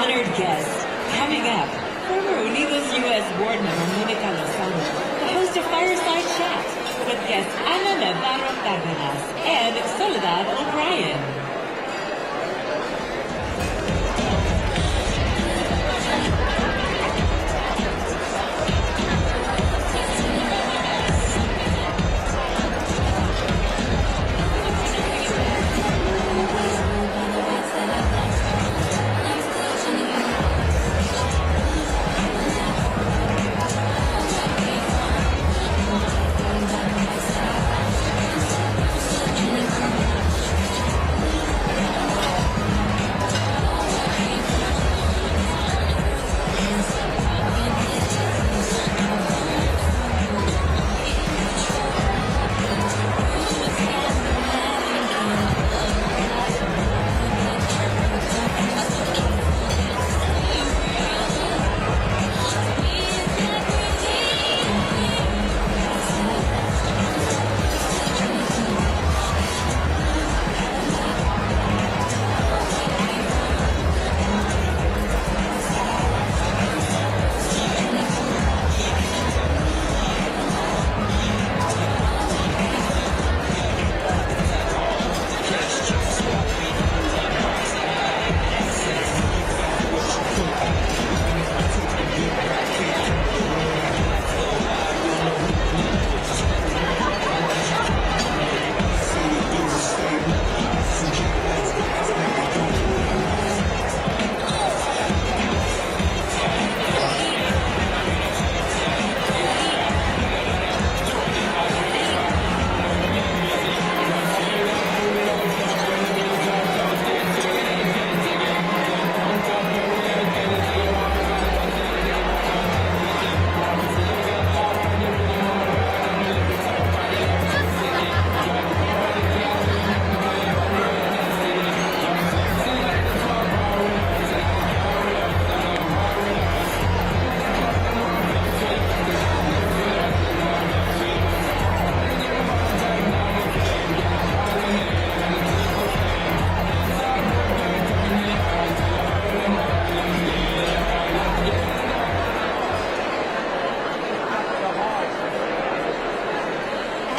honored guest. Coming up, former UnidosUS board member Monica Lozano, the host of Fireside Chat with guests Ana Navarro Cárdenas and Soledad O'Brien.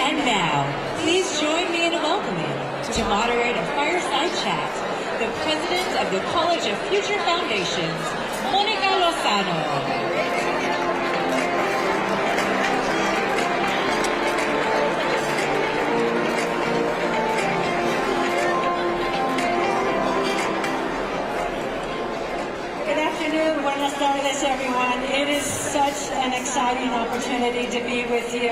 And now, please join me in welcoming, to moderate a fireside chat, the president of the College of Future Foundations, Monica Lozano. Buenas tardes, everyone. It is such an exciting opportunity to be with you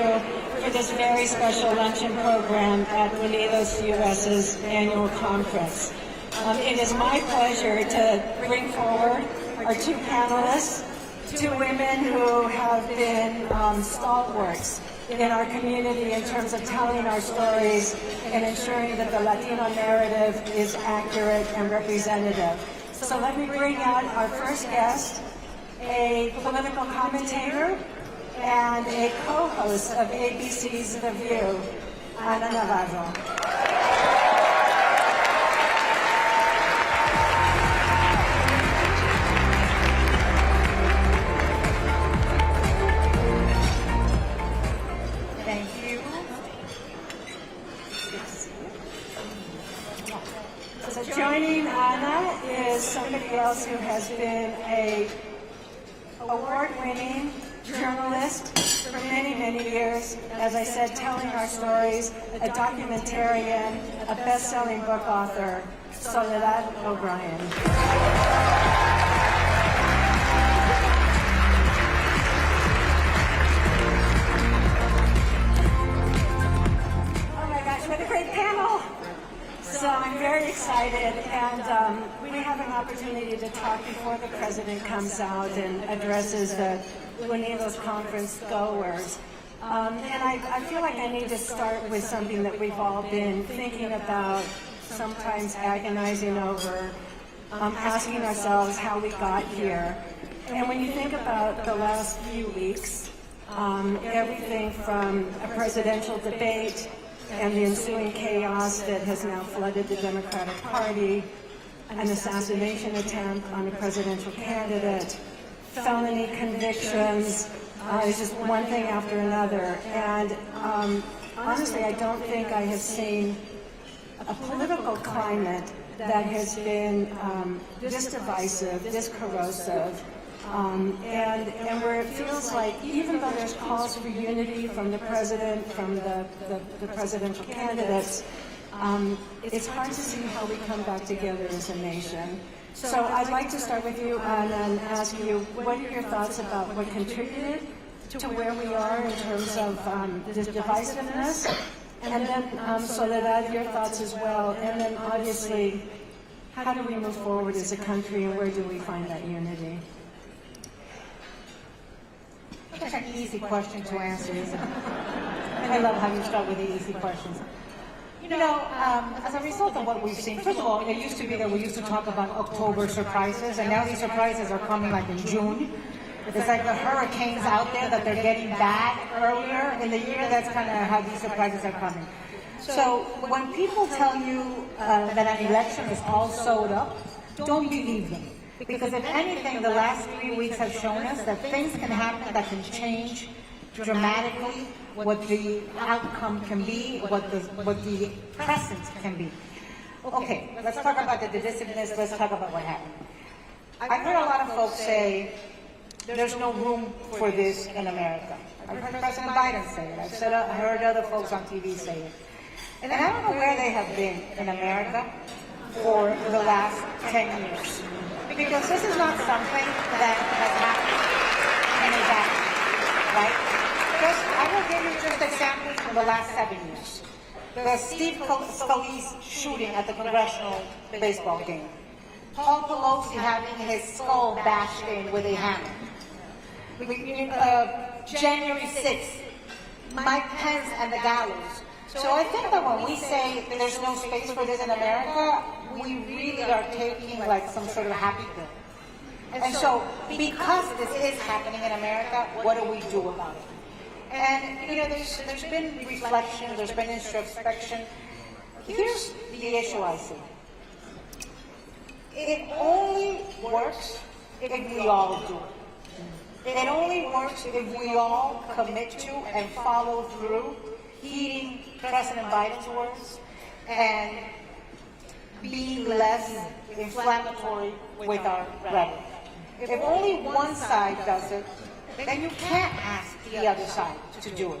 for this very special luncheon program at UnidosUS's Annual Conference. It is my pleasure to bring forward our two panelists, two women who have been stalwarts in our community in terms of telling our stories and ensuring that the Latino narrative is accurate and representative. So let me bring out our first guest, a political commentator and a co-host of ABC's The View, Ana Navarro. Thank you. Good to see you. So joining Ana is somebody else who has been a award-winning journalist for many, many years. As I said, telling our stories, a documentarian, a best-selling book author, Soledad O'Brien. Oh my gosh, what a great panel! So I'm very excited, and we have an opportunity to talk before the president comes out and addresses the Unidos conference goers. And I feel like I need to start with something that we've all been thinking about, sometimes agonizing over, asking ourselves how we got here. And when you think about the last few weeks, everything from a presidential debate and the ensuing chaos that has now flooded the Democratic Party, an assassination attempt on a presidential candidate, felony convictions. It's just one thing after another. And honestly, I don't think I have seen a political climate that has been this divisive, this corrosive, and where it feels like even though there's calls for unity from the president, from the presidential candidates, it's hard to see how we come back together as a nation. So I'd like to start with you and ask you, what are your thoughts about what contributed to where we are in terms of this divisiveness? And then, Soledad, your thoughts as well. And then, obviously, how do we move forward as a country, and where do we find that unity? That's an easy question to answer, isn't it? I love how you start with the easy questions. You know, as a result of what we've seen, first of all, it used to be that we used to talk about October surprises, and now these surprises are coming like in June. It's like the hurricanes out there that they're getting bad earlier in the year. That's kind of how these surprises are coming. So when people tell you that an election is all sewed up, don't believe them. Because if anything, the last 3 weeks have shown us that things can happen that can change dramatically what the outcome can be, what the present can be. Okay, let's talk about the divisiveness. Let's talk about what happened. I've heard a lot of folks say there's no room for this in America. I've heard President Biden say it. I heard other folks on TV say it. And I don't know where they have been in America for the last 10 years. Because this is not something that has happened in a vacuum, right? I will give you just examples from the last 7 years. The Steve Scalise shooting at the congressional baseball game. Paul Pelosi having his skull bashed in with a hammer. January 6th, Mike Pence and the gallows. So I think that when we say there's no space for this in America, we really are taking like some sort of happy pill. And so because this is happening in America, what do we do about it? And you know, there's been reflection, there's been introspection. Here's the issue I see. It only works if we all do it. It only works if we all commit to and follow through, heeding President Biden's words and being less inflammatory with our rhetoric. If only one side does it, then you can't ask the other side to do it.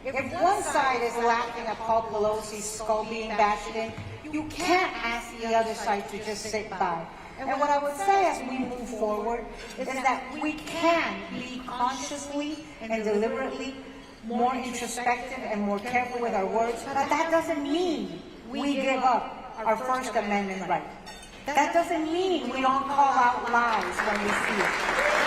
If one side is laughing at Paul Pelosi's skull being bashed in, you can't ask the other side to just sit by. And what I would say as we move forward is that we can be consciously and deliberately more introspective and more careful with our words, but that doesn't mean we give up our First Amendment right. That doesn't mean we don't call out lies when we see it.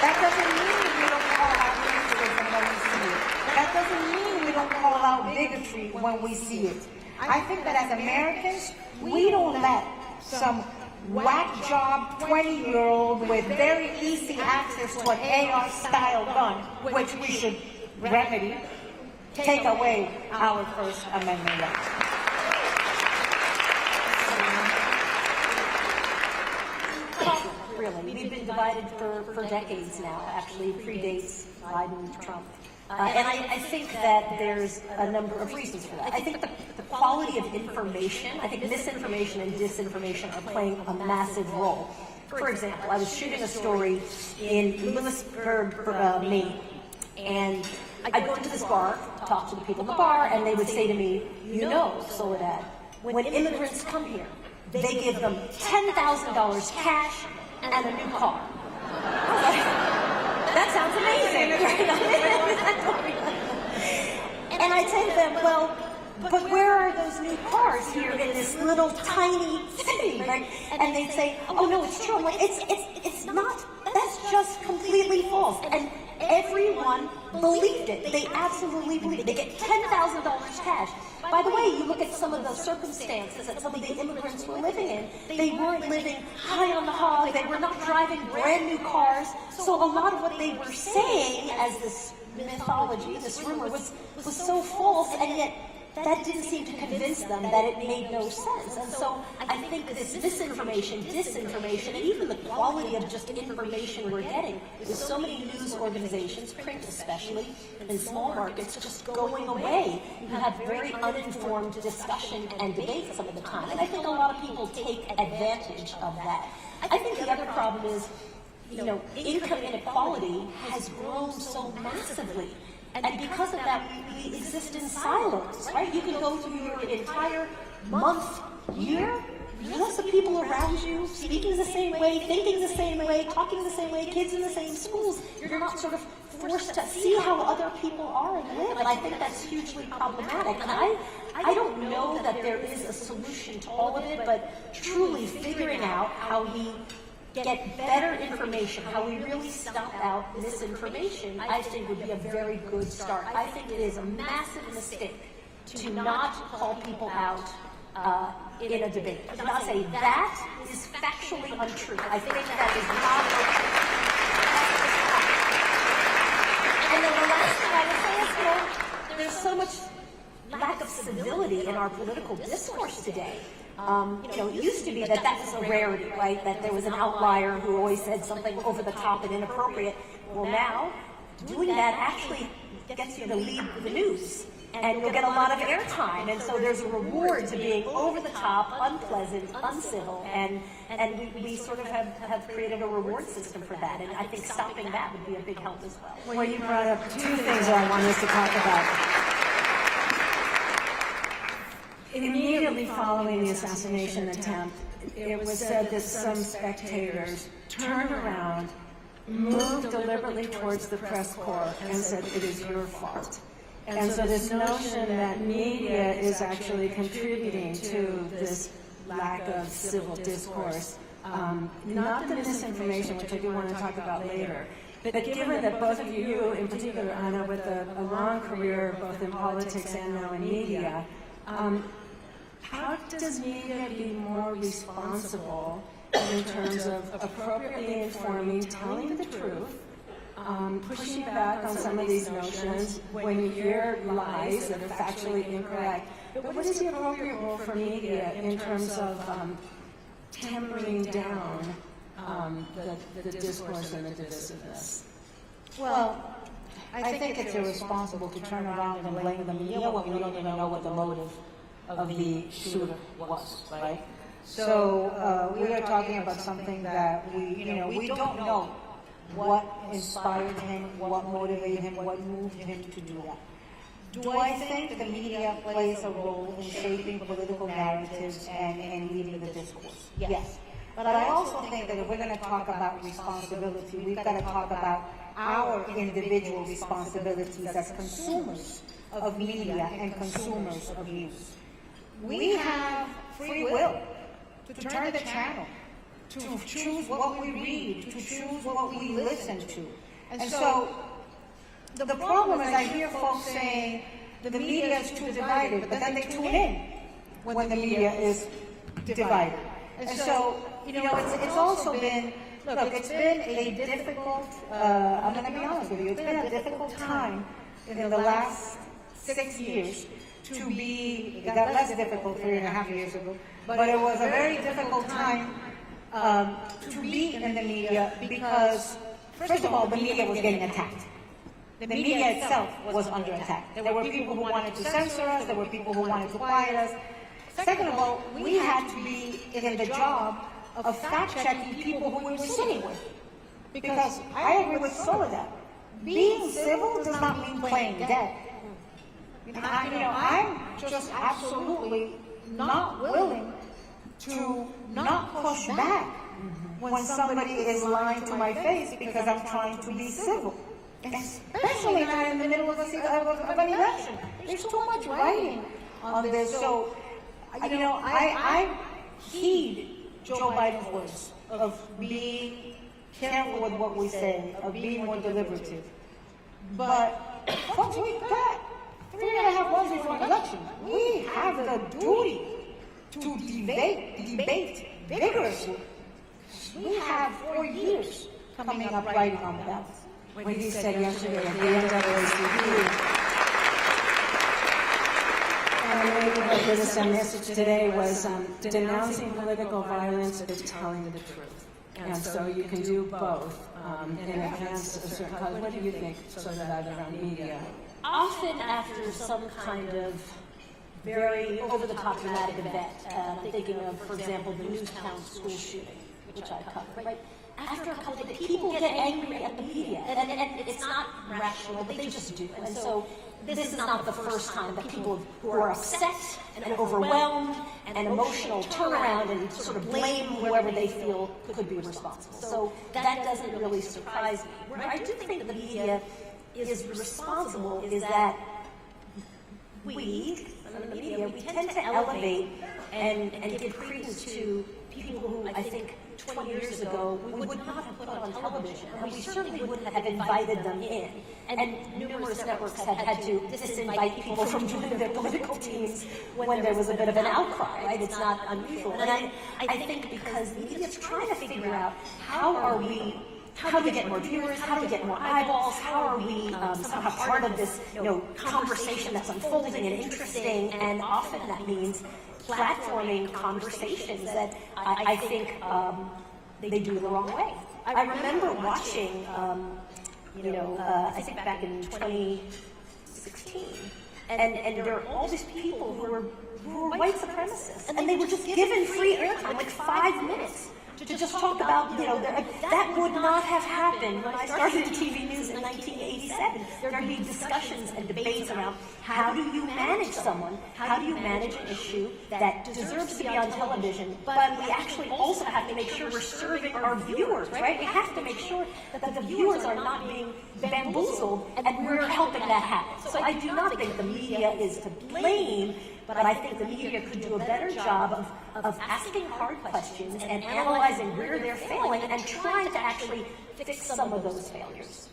That doesn't mean we don't call out racism when we see it. That doesn't mean we don't call out bigotry when we see it. I think that as Americans, we don't let some whack job 20-year-old with very easy access to an AR-style gun, which we should remedy, take away our First Amendment rights. Really, we've been divided for decades now. Actually, predates Biden and Trump. And I think that there's a number of reasons for that. I think the quality of information, I think misinformation and disinformation are playing a massive role. For example, I was shooting a story in Lewisburg, Maine, and I'd go into this bar, talk to the people in the bar, and they would say to me, you know, Soledad, when immigrants come here, they give them $10,000 cash and a new car. I was like, that sounds amazing. And I say to them, well, but where are those new cars here in this little tiny city, right? And they'd say, oh no, it's true. I'm like, it's not. That's just completely false. And everyone believed it. They absolutely believed it. They get $10,000 cash. By the way, you look at some of the circumstances that some of the immigrants were living in. They weren't living high on the hog. They were not driving brand new cars. So a lot of what they were saying as this mythology, this rumor, was so false, and yet that didn't seem to convince them that it made no sense. And so I think this misinformation, disinformation, and even the quality of just information we're getting with so many news organizations, print especially, in small markets, just going away. You have very uninformed discussion and debate some of the time. And I think a lot of people take advantage of that. I think the other problem is, income inequality has grown so massively. And because of that, we exist in silos, right? You can go through your entire month, year, lots of people around you speaking the same way, thinking the same way, talking the same way, kids in the same schools. You're not sort of forced to see how other people are and live. And I think that's hugely problematic. And I don't know that there is a solution to all of it, but truly figuring out how we get better information, how we really stomp out misinformation, I think would be a very good start. I think it is a massive mistake to not call people out in a debate. To not say that is factually untrue. I think that is not okay. And then the last thing I would say is, there's so much lack of civility in our political discourse today. It used to be that was a rarity, right? That there was an outlier who always said something over the top and inappropriate. Well, now, doing that actually gets you to lead the news. And you'll get a lot of airtime. And so there's a reward to being over the top, unpleasant, uncivil. And we sort of have created a reward system for that. And I think stopping that would be a big help as well. Well, you brought up two things I want us to talk about. Immediately following the assassination attempt, it was said that some spectators turned around, moved deliberately towards the press corps, and said, "It is your fault." And so this notion that media is actually contributing to this lack of civil discourse, not the misinformation, which I do want to talk about later, but given that both of you in particular, Anna, with a long career both in politics and now in media, how does media be more responsible in terms of appropriately informing, telling the truth, pushing back on some of these notions when you hear lies that are factually incorrect? But what is the appropriate role for media in terms of tempering down the discourse and the divisiveness? Well, I think it's irresponsible to turn around and blame the media when we don't even know what the motive of the shooter was, right? So we are talking about something that we don't know what inspired him, what motivated him, what moved him to do that. Do I think the media plays a role in shaping political narratives and leading the discourse? Yes. But I also think that if we're going to talk about responsibility, we've got to talk about our individual responsibilities as consumers of media and consumers of news. We have free will to turn the channel, to choose what we read, to choose what we listen to. And so the problem is I hear folks saying the media is too divided, but then they tune in when the media is divided. And so, it's also been, it's been a difficult, I'm going to be honest with you, it's been a difficult time in the last 6 years to be, it got less difficult 3.5 years ago, but it was a very difficult time to be in the media because, first of all, the media was getting attacked. The media itself was under attack. There were people who wanted to censor us, there were people who wanted to quiet us. Second of all, we had to be in the job of fact-checking people who we were sitting with. Because I agree with Soledad. Being civil does not mean playing dead. I'm just absolutely not willing to not push back when somebody is lying to my face because I'm trying to be civil. Especially not in the middle of an election. There's too much writing on this. So, I heed Joe Biden's words of being careful with what we say, of being more deliberative. But, folks, we've got 3.5 months before an election. We have the duty to debate vigorously. We have 4 years coming up writing on the ballot. When you said yesterday at the NAACP, made of the citizen message today was denouncing political violence but telling the truth. And so you can do both in advance of a certain cause. What do you think, Soledad, around media? Often after some kind of very over-the-top dramatic event, I'm thinking of, for example, the Newtown school shooting, which I covered, right? After a couple of days, people get angry at the media, and it's not rational, but they just do. And so this is not the first time that people who are upset and overwhelmed and emotional turn around and sort of blame whoever they feel could be responsible. So that doesn't really surprise me. Where I do think the media is responsible is that we, the media, we tend to elevate and give credence to people who I think 20 years ago we would not have put on television, and we certainly wouldn't have invited them in. And numerous networks have had to disinvite people from joining their political teams when there was a bit of an outcry, right? It's not unusual. And I think because the media is trying to figure out how do we get more viewers? How do we get more eyeballs? How are we somehow part of this, conversation that's unfolding and interesting? And often that means platforming conversations that I think they do the wrong way. I remember watching, I think back in 2016, and there are all these people who were white supremacists, and they were just given free airtime, like 5 minutes. To just talk about, that would not have happened when I started TV news in 1987. There'd be discussions and debates around how do you manage someone, how do you manage an issue that deserves to be on television, but we actually also have to make sure we're serving our viewers, right? We have to make sure that the viewers are not being bamboozled, and we're helping that happen. So I do not think the media is to blame, but I think the media could do a better job of asking hard questions and analyzing where they're failing and trying to actually fix some of those failures.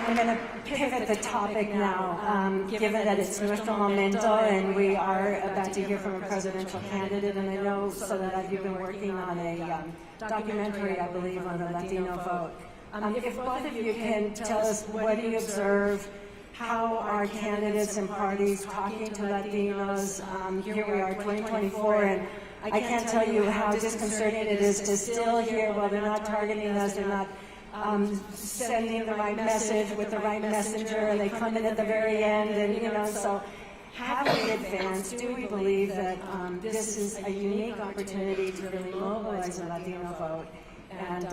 I'm going to pivot the topic now, given that it's nuestro momento and we are about to hear from a presidential candidate, and I know so that you've been working on a documentary, I believe, on the Latino vote. If both of you can tell us what do you observe, how are candidates and parties talking to Latinos? Here we are, 2024, and I can't tell you how disconcerting it is to still hear, well, they're not targeting us, they're not sending the right message with the right messenger, and they come in at the very end, and so have we advanced? Do we believe that this is a unique opportunity to really mobilize the Latino vote? And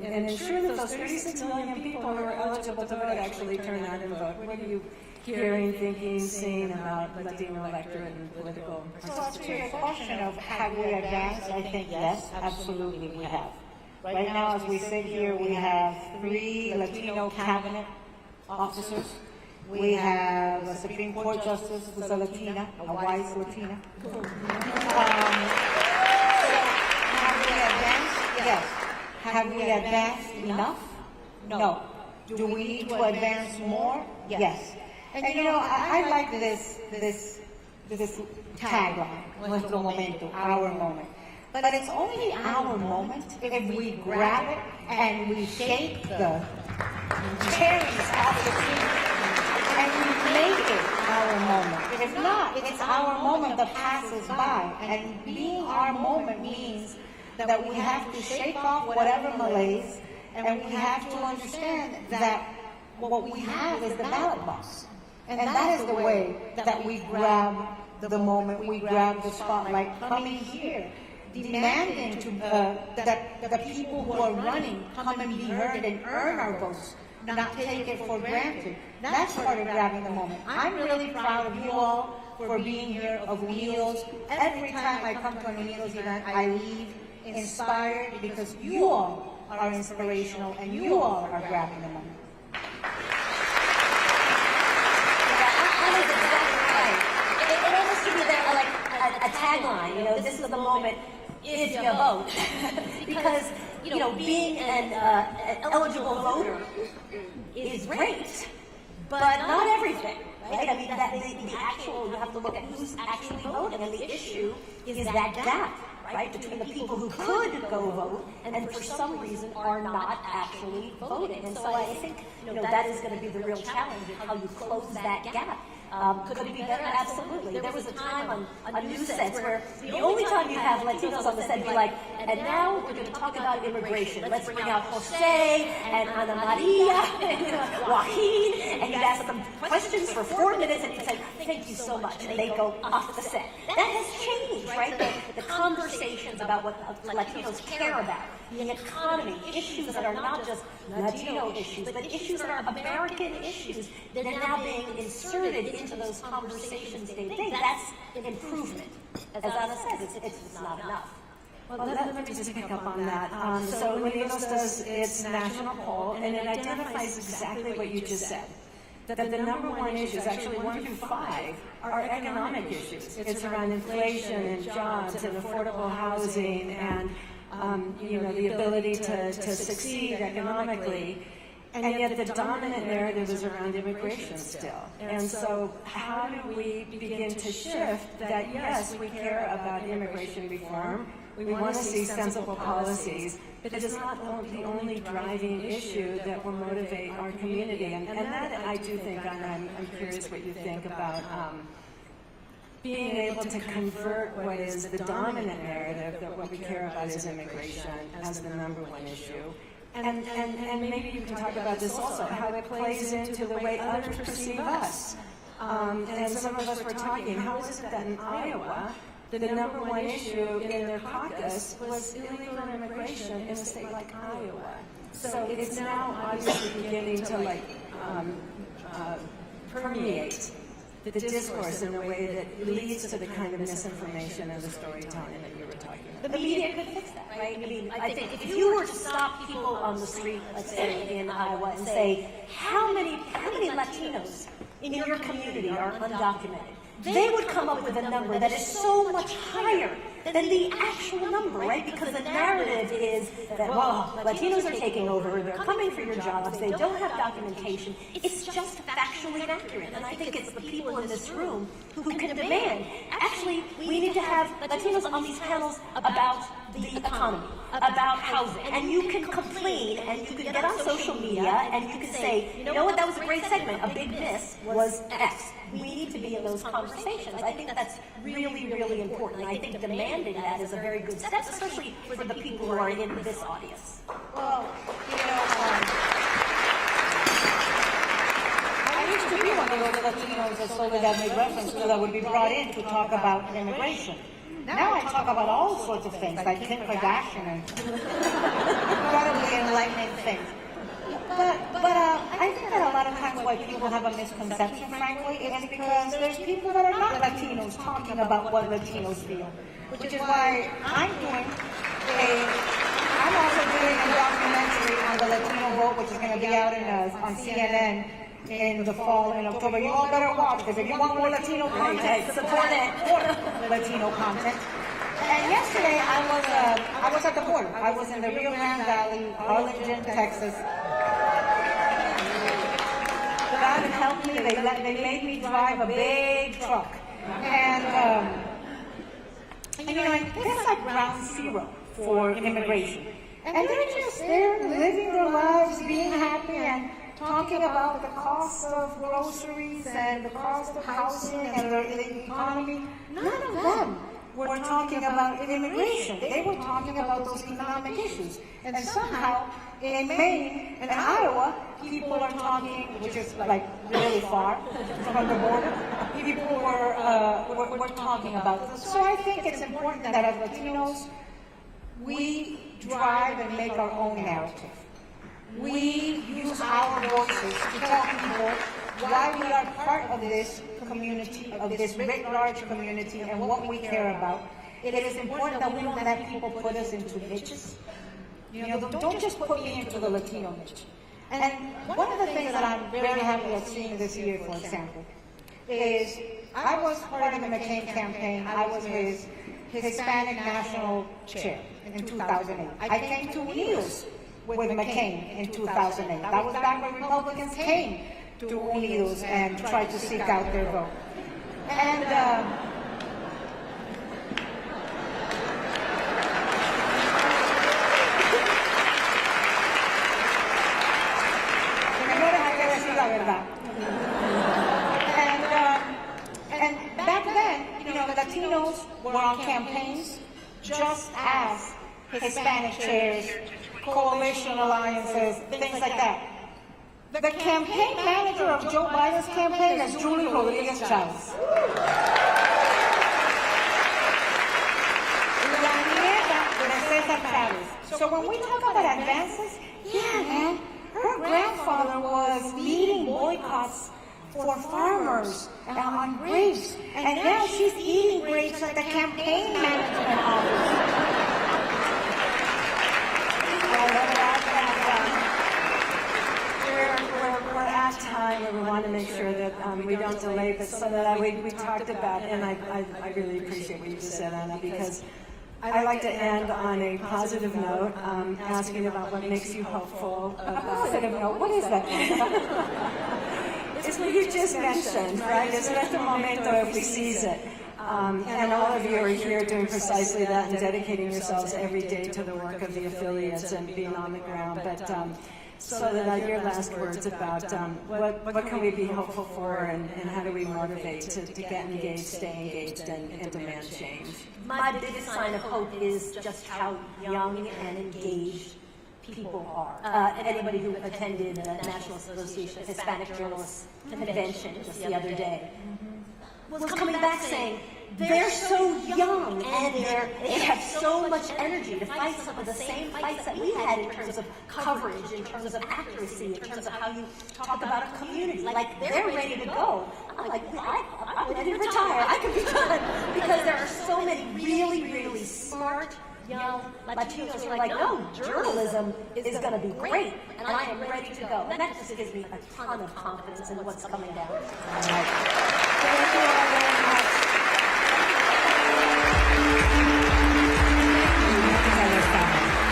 ensure that those 36 million people who are eligible to vote actually turn out and vote. What are you hearing, thinking, seeing about Latino electorate and political So to your question of have we advanced, I think yes, absolutely we have. Right now, as we sit here, we have 3 Latino cabinet officers. We have a Supreme Court justice who's a Latina, a white Latina. Yes. Have we advanced enough? No. Do we need to advance more? Yes. And I like this tagline, nuestro momento, our moment. But it's only our moment if we grab it and we shake the cherries off the tree and we make it our moment. If not, it's our moment that passes by. And being our moment means that we have to shake off whatever malaise, and we have to understand that what we have is the ballot box. And that is the way that we grab the moment, we grab the spotlight, coming here, demanding that the people who are running come and be heard and earn our votes, not take it for granted. That's part of grabbing the moment. I'm really proud of you all for being here, of Unidos. Every time I come to a Unidos event, I leave inspired because you all are inspirational and you all are grabbing the moment. That is exactly right. It almost gives you like a tagline, this is the moment if you vote. Because, being an eligible voter is great, but not everything. Right? I mean, the actual, you have to look at who's actually voting, and the issue is that gap. right, between the people who could go vote and for some reason are not actually voting. And so I think, that is going to be the real challenge of how you close that gap. Could it be better? Absolutely. There was a time on news sets where the only time you have Latinos on the set be like, and now we're going to talk about immigration. Let's bring out Jose and Ana Maria and Joaquin, and you'd ask them questions for 4 minutes and you'd say, thank you so much, and they'd go off the set. That has changed, right? The conversations about what Latinos care about, the economy, issues that are not just Latino issues, but issues that are American issues. They're now being inserted into those conversations day to day. That's an improvement. As Ana says, it's not enough. Well, let me just pick up on that. So Unidos does its national poll, and it identifies exactly what you just said. That the number one issues, actually 1 through 5, are economic issues. It's around inflation and jobs and affordable housing and the ability to succeed economically. And yet the dominant narrative is around immigration still. And so how do we begin to shift that, yes, we care about immigration reform, we want to see sensible policies, but it's not the only driving issue that will motivate our community. And that I do think, and I'm curious what you think about being able to convert what is the dominant narrative, that what we care about is immigration, as the number one issue. And maybe you can talk about this also, how it plays into the way others perceive us. And some of us were talking, how is it that in Iowa, the number one issue in their caucus was illegal immigration in a state like Iowa? So it's now obviously beginning to permeate the discourse in a way that leads to the kind of misinformation and the storytelling that you were talking about. The media could fix that, right? I mean, I think if you were to stop people on the street, let's say in Iowa, and say, how many Latinos in your community are undocumented? They would come up with a number that is so much higher than the actual number, right? Because the narrative is that, well, Latinos are taking over, they're coming for your jobs, they don't have documentation. It's just factually inaccurate. And I think it's the people in this room who can demand, actually, we need to have Latinos on these panels about the economy, about housing. And you can complain, and you can get on social media, and you can say, you know what, that was a great segment, a big miss was X. We need to be in those conversations. I think that's really, really important. And I think demanding that is a very good step, especially for the people who are in this audience. Well, I used to be one of those Latinos that Soledad made reference to that would be brought in to talk about immigration. Now I talk about all sorts of things, like Kim Kardashian and incredibly enlightening things. But I think that a lot of times why people have a misconception, frankly, is because there's people that are not Latinos talking about what Latinos feel. Which is why I'm also doing a documentary on the Latino vote, which is going to be out on CNN in the fall, in October. You all better watch, because if you want more Latino content, support Latino content. And yesterday I was at the border. I was in the Rio Grande Valley, Arlington, Texas. God help me, they made me drive a big truck. And I guess like ground zero for immigration. And they're living their lives, being happy, and talking about the cost of groceries and the cost of housing and the economy. None of them were talking about immigration. They were talking about those economic issues. And somehow, in Maine and Iowa, people are talking, which is like really far from the border, people were talking about this. So I think it's important that as Latinos, we drive and make our own narrative. We use our voices to tell people why we are part of this community, of this writ large community, and what we care about. It is important that we don't let people put us into niches. Don't just put me into the Latino niche. And one of the things that I'm very happy at seeing this year, for example, is I was part of the McCain campaign. I was his Hispanic National Chair in 2008. I came to Unidos with McCain in 2008. That was back when Republicans came to Unidos and tried to seek out their vote. And were on campaigns, just as Hispanic chairs, coalition alliances, things like that. The campaign manager of Joe Biden's campaign is Julie Rodriguez Chavez. La nieta de Cesar Chavez. So when we talk about advances, yeah, man, her grandfather was leading boycotts for farmers on grapes, and now she's eating grapes at the campaign management office. We're at time, and we want to make sure that we don't delay, but some of that we talked about, and I really appreciate what you just said, Anna, because I like to end on a positive note, asking about what makes you hopeful. A positive note? What is that? It's what you just mentioned, right? It's nuestro momento if we seize it. And all of you are here doing precisely that and dedicating yourselves every day to the work of the affiliates and being on the ground. But so that your last words about what can we be hopeful for and how do we motivate to get engaged, stay engaged, and demand change? My biggest sign of hope is just how young and engaged people are. Anybody who attended the National Association of Hispanic Journalists convention just the other day was coming back saying, they're so young and they have so much energy to fight some of the same fights that we had in terms of coverage, in terms of accuracy, in terms of how you talk about a community. Like, they're ready to go. I'm like, I'm ready to retire. I can be done. Because there are so many really, really smart young Latinos who are like, no, journalism is going to be great, and I am ready to go. And that just gives me a ton of confidence in what's coming down. Thank you all very much.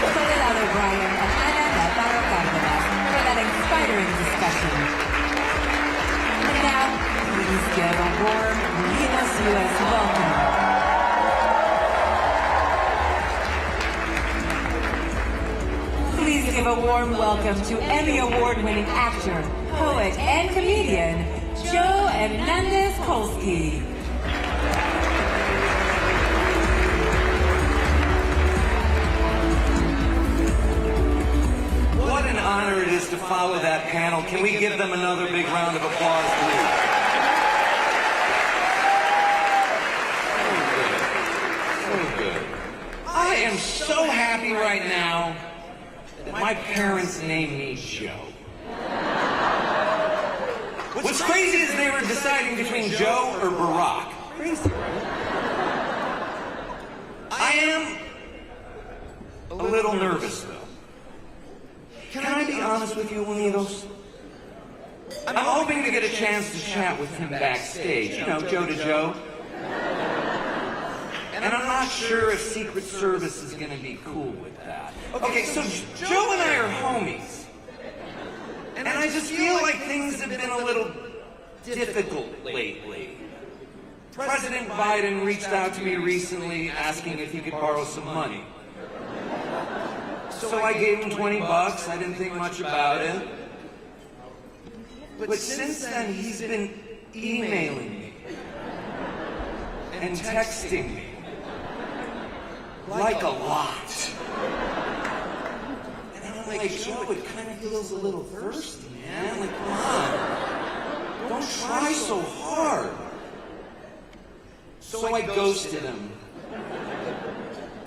Soledad O'Brien and Ana Navarro Cárdenas for that inspiring discussion. And now, please give a warm UnidosUS welcome. Please give a warm welcome to Emmy Award-winning actor, poet, and comedian, Joe Hernandez-Kolsky. What an honor it is to follow that panel. Can we give them another big round of applause, please? So good. I am so happy right now that my parents named me Joe. What's crazy is they were deciding between Joe or Barack. Crazy, right? I am a little nervous, though. Can I be honest with you, Unidos? I'm hoping to get a chance to chat with him backstage, you know, Joe to Joe. And I'm not sure if Secret Service is going to be cool with that. Okay, so Joe and I are homies. And I just feel like things have been a little difficult lately. President Biden reached out to me recently asking if he could borrow some money. So I gave him 20 bucks. I didn't think much about it. But since then, he's been emailing me and texting me like a lot. And I'm like, Joe, it kind of feels a little thirsty, man. Like, come on. Don't try so hard. So I ghosted him.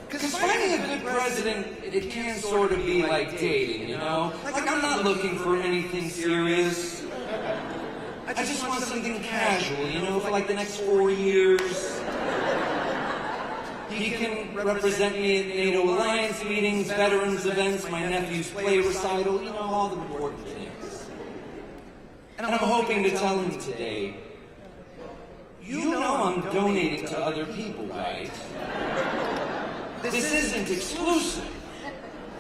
Because finding a good president, it can sort of be like dating, you know? Like, I'm not looking for anything serious. I just want something casual, you know, for like the next 4 years. He can represent me at NATO Alliance meetings, veterans events, my nephew's play recital, you know, all the important things. And I'm hoping to tell him today, you know I'm donating to other people, right? This isn't exclusive.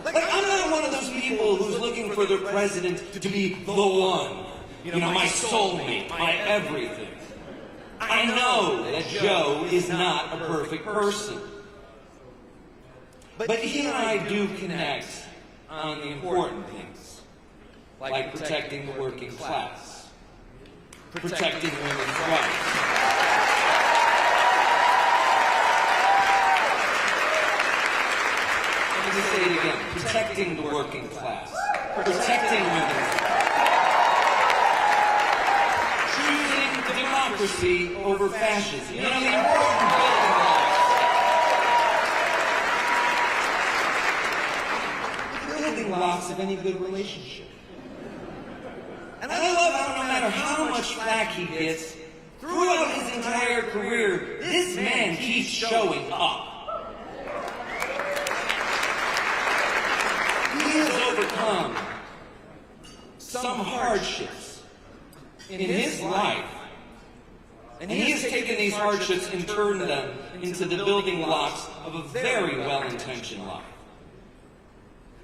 Like, I'm not one of those people who's looking for their president to be the one. You know, my soulmate, my everything. I know that Joe is not a perfect person. But he and I do connect on the important things. Like protecting the working class. Protecting women's rights. protecting the working class, protecting women's rights, choosing democracy over fascism. You know, the important building blocks. The building blocks of any good relationship. And I love how no matter how much flack he gets, throughout his entire career, this man keeps showing up. He has overcome some hardships in his life, and he has taken these hardships and turned them into the building blocks of a very well-intentioned life.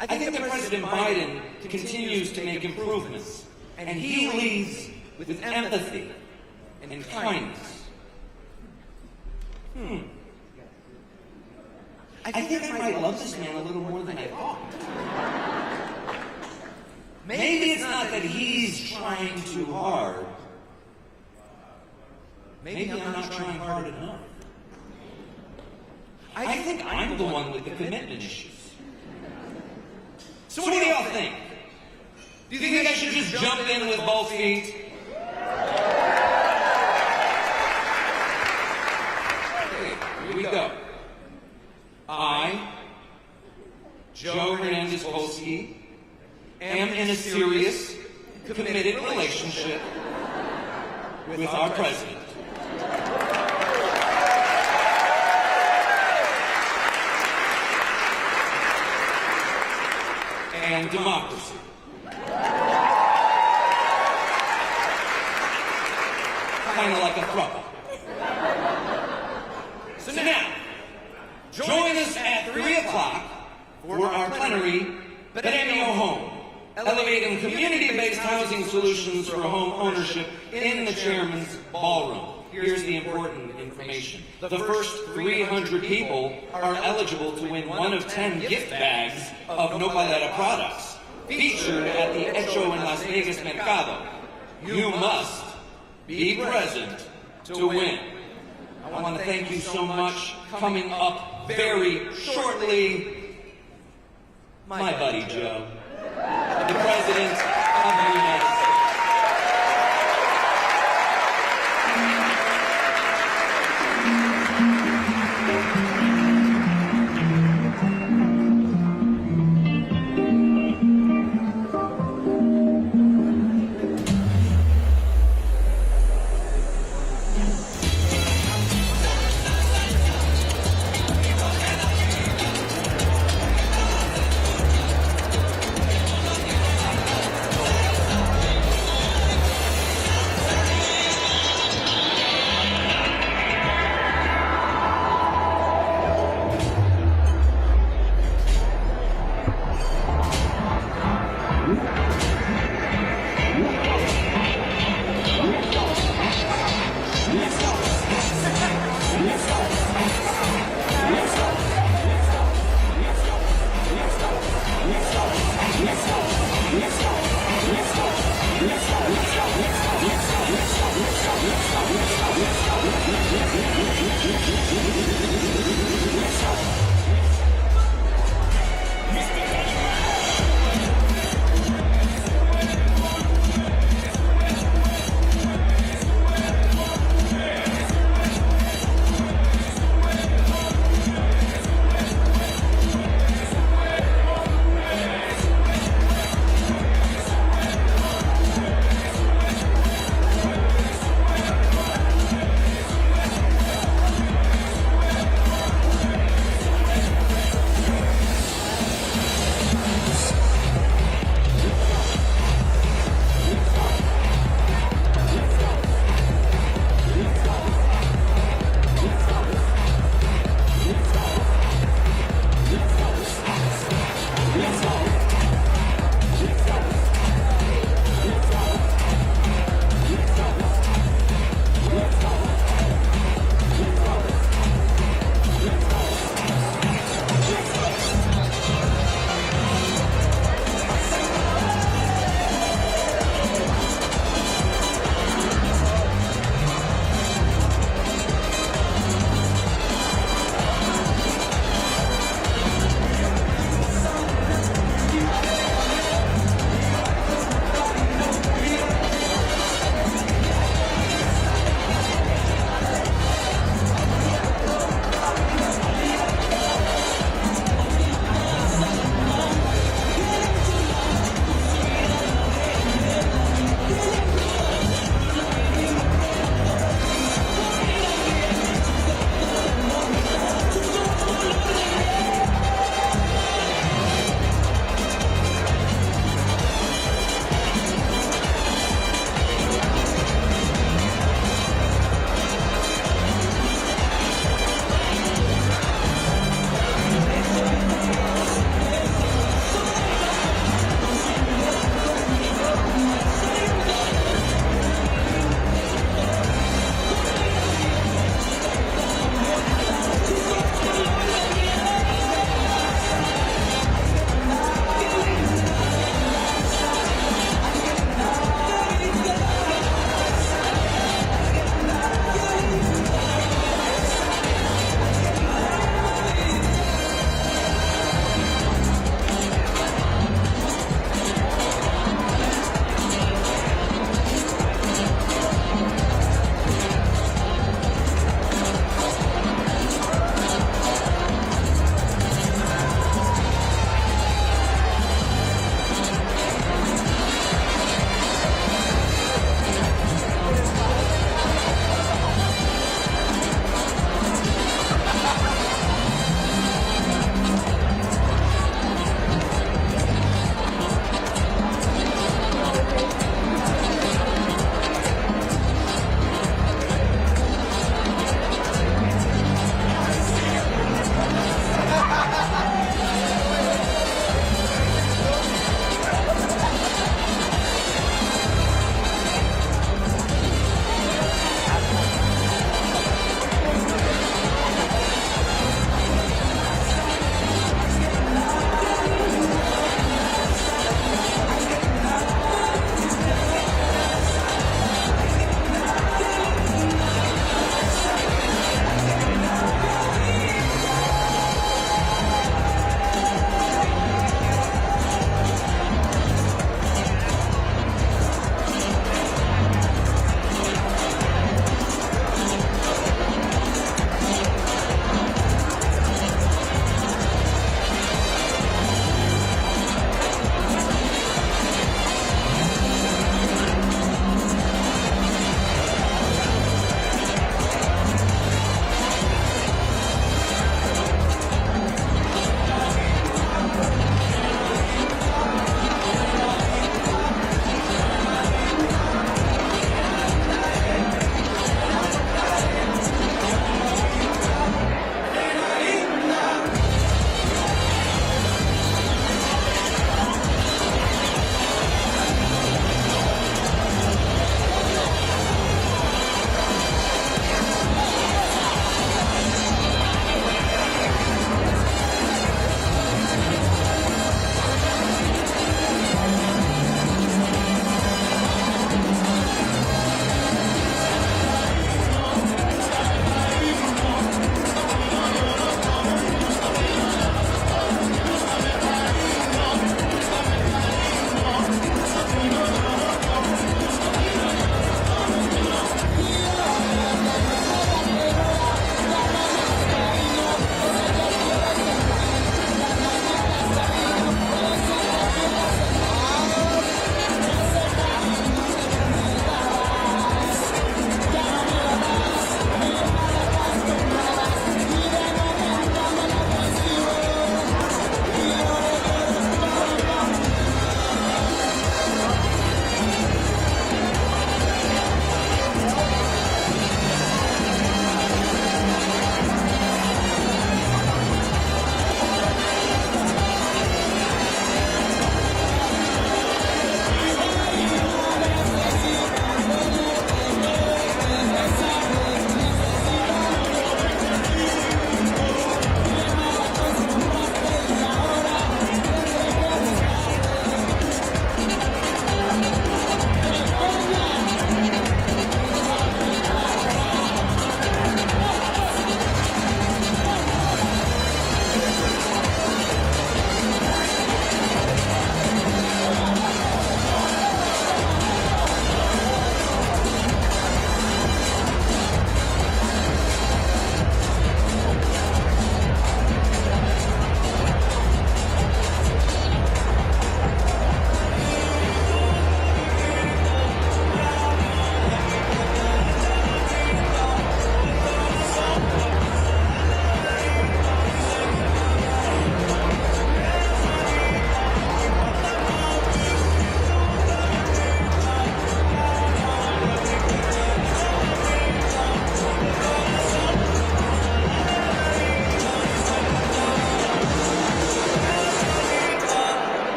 I think that President Biden continues to make improvements, and he leads with empathy and kindness. I think I might love this man a little more than I thought. Maybe it's not that he's trying too hard. Maybe I'm not trying hard enough. I think I'm the one with the commitment issues. So what do y'all think? Do you think I should just jump in with both feet? Okay, here we go. I, Joe Hernandez-Polsky, am in a serious, committed relationship with our president. And democracy. Kind of like a throuple. So now, join us at 3 o'clock for our plenary Premio Home, elevating community-based housing solutions for home ownership in the chairman's ballroom. Here's the important information. The first 300 people are eligible to win one of 10 gift bags of Nopalera products featured at the Hecho in Las Vegas Mercado. You must be present to win. I want to thank you so much. Coming up very shortly, my buddy Joe, the President of the United States.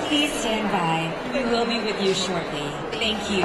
Please stand by. We will be with you shortly. Thank you.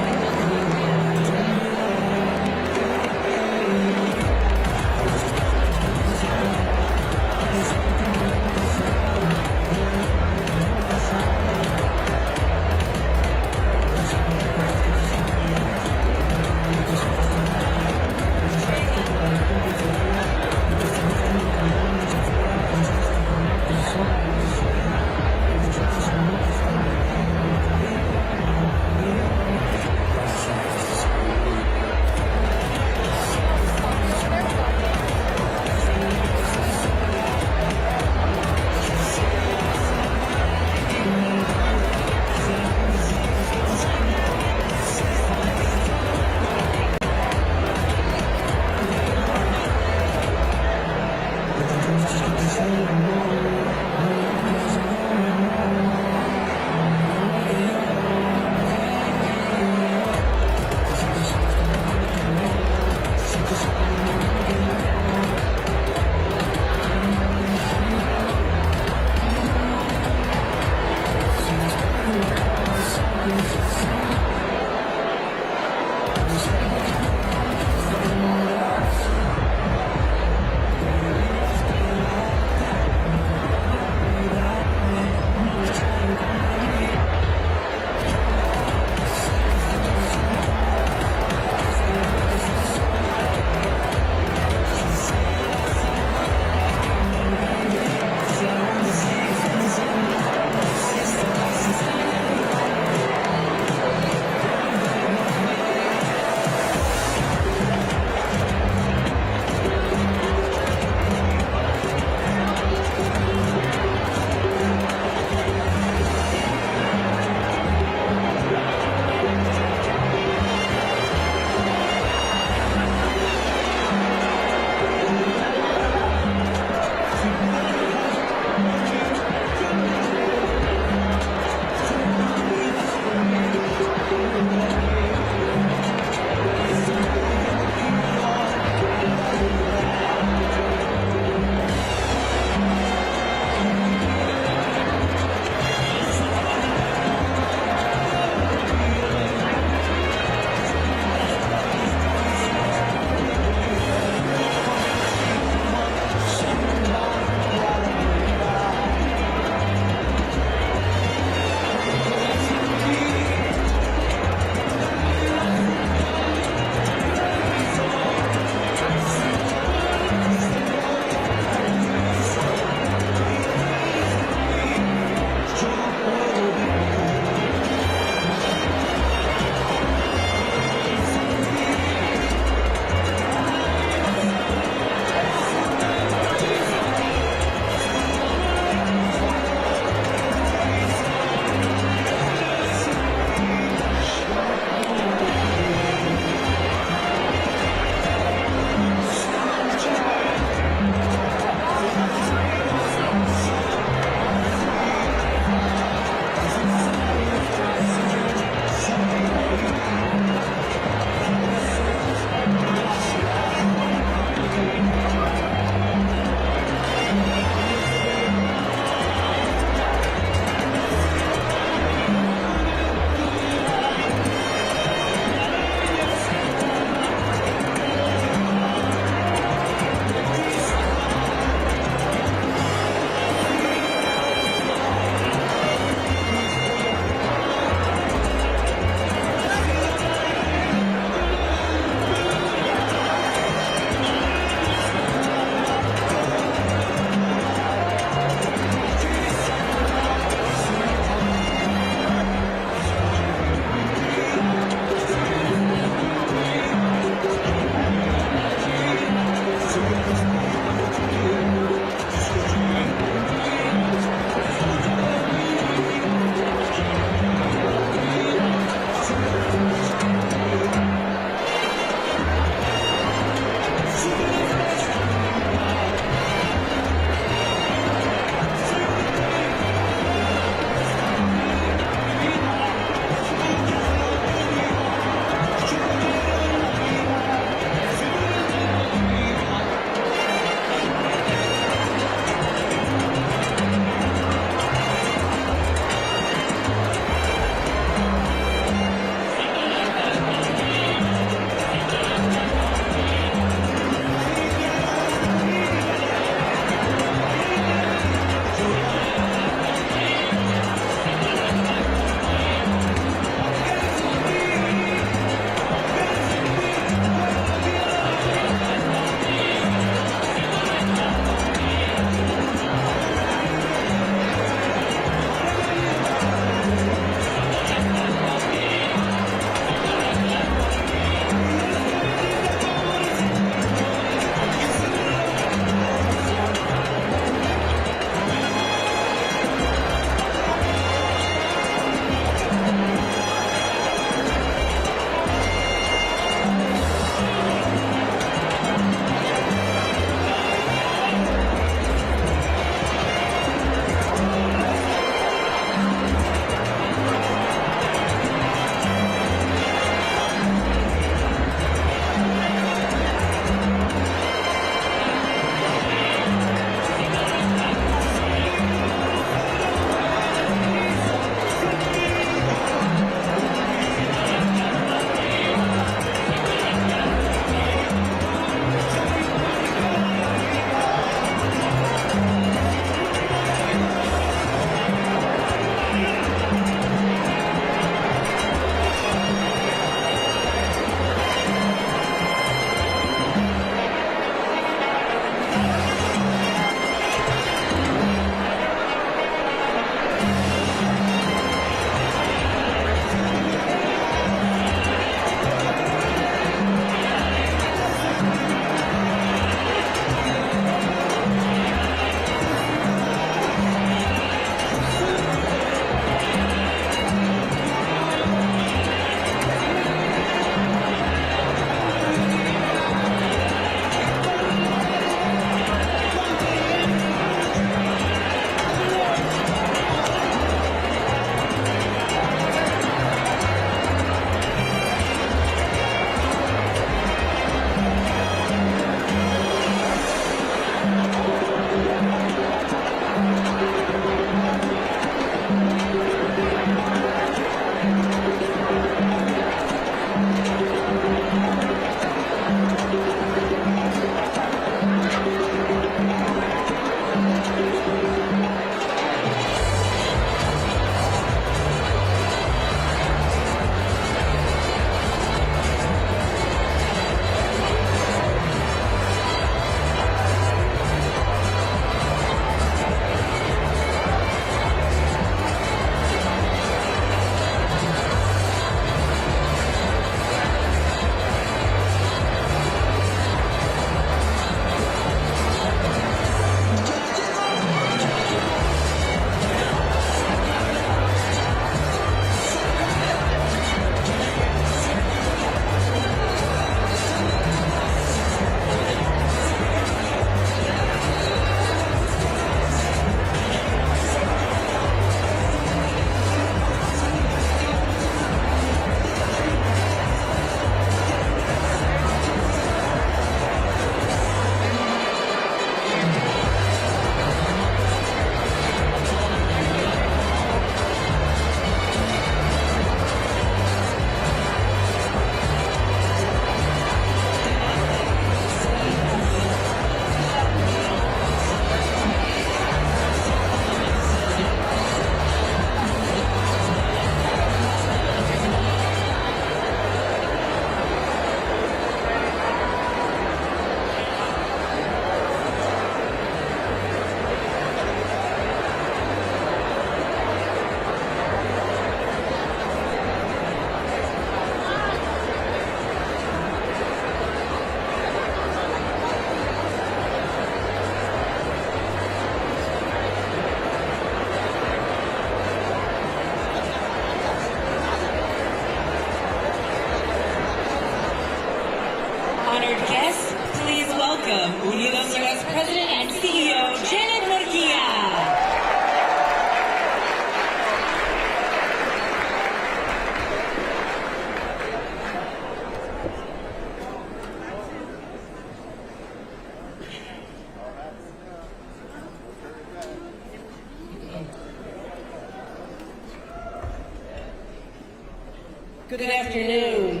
Good afternoon.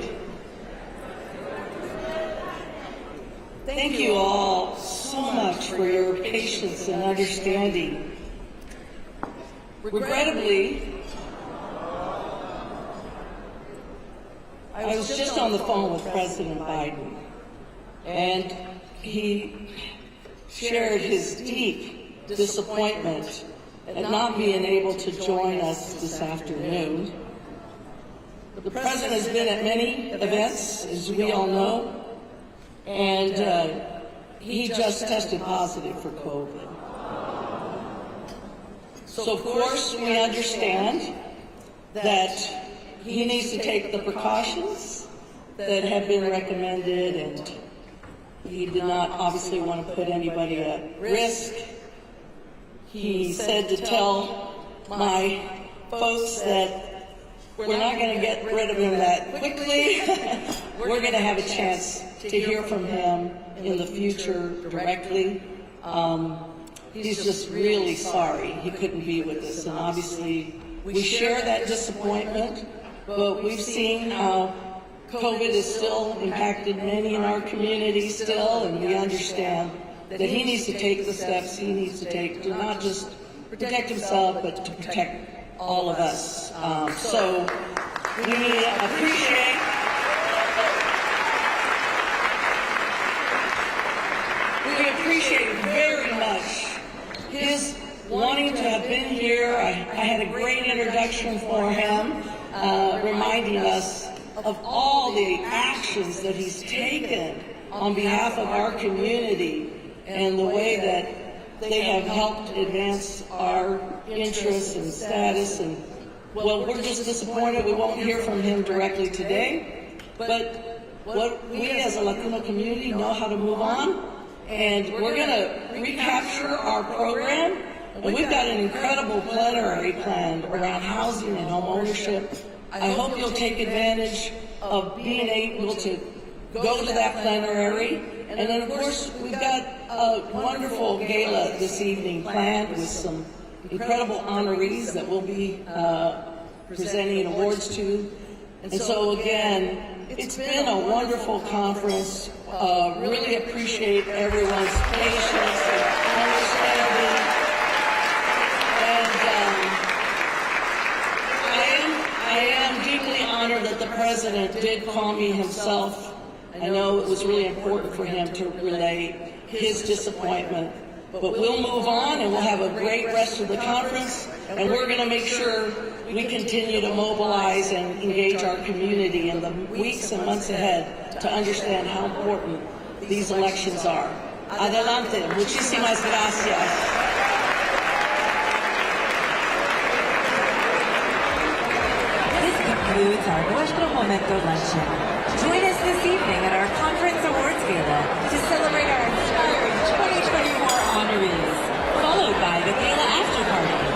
Thank you all so much for your patience and understanding. Regrettably, I was just on the phone with President Biden, and he shared his deep disappointment at not being able to join us this afternoon. The President has been at many events, as we all know, and he just tested positive for COVID. So, of course, we understand that he needs to take the precautions that have been recommended, and he did not obviously want to put anybody at risk. He said to tell my folks that we're not going to get rid of him that quickly. We're going to have a chance to hear from him in the future directly. He's just really sorry he couldn't be with us, and obviously we share that disappointment, but we've seen how COVID has still impacted many in our community still, and we understand that he needs to take the steps he needs to take to not just protect himself, but to protect all of us. So we appreciate very much his wanting to have been here. I had a great introduction for him, reminding us of all the actions that he's taken on behalf of our community and the way that they have helped advance our interests and status. And well, we're just disappointed we won't hear from him directly today, but what we as a Latino community know how to move on, and we're going to recapture our program. And we've got an incredible plenary planned around housing and home ownership. I hope you'll take advantage of being able to go to that plenary. And then, of course, we've got a wonderful gala this evening planned with some incredible honorees that we'll be presenting awards to. And so, again, it's been a wonderful conference. Really appreciate everyone's patience and understanding. I am deeply honored that the President did call me himself. I know it was really important for him to relay his disappointment. But we'll move on, and we'll have a great rest of the conference, and we're going to make sure we continue to mobilize and engage our community in the weeks and months ahead to understand how important these elections are. Adelante. Muchísimas gracias. Concludes our Nuestro Momento luncheon. Join us this evening at our Conference Awards Gala to celebrate our inspiring 2024 honorees, followed by the gala after party.